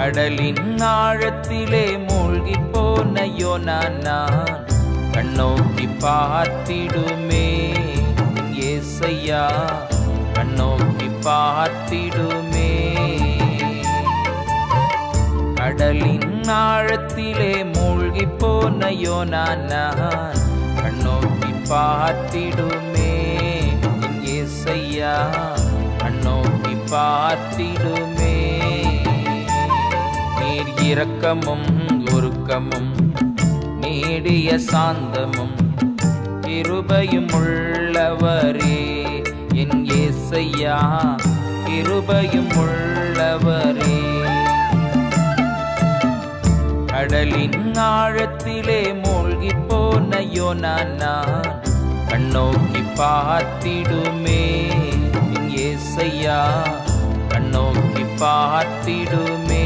கடலின் ஆழத்திலே மூழ்கி போன யோனா நான் கண்ணோக்கி பார்த்திடுமே ஏசையா, கண்ணோக்கி பார்த்திடுமே. கடலின் ஆழத்திலே மூழ்கி போன யோனா நான் கண்ணோக்கி பார்த்திடுமே ஏசையா, கண்ணோக்கி பார்த்திடுமே. நீர் இரக்கமும் உருக்கமும் நீடிய சாந்தமும் கிருபையும் உள்ளவரே என் ஏசையா, கிருபையும் உள்ளவரே. கடலின் ஆழத்திலே மூழ்கி போன யோனா நான் கண்ணோக்கி பார்த்திடுமே என் ஏசையா, கண்ணோக்கி பார்த்திடுமே.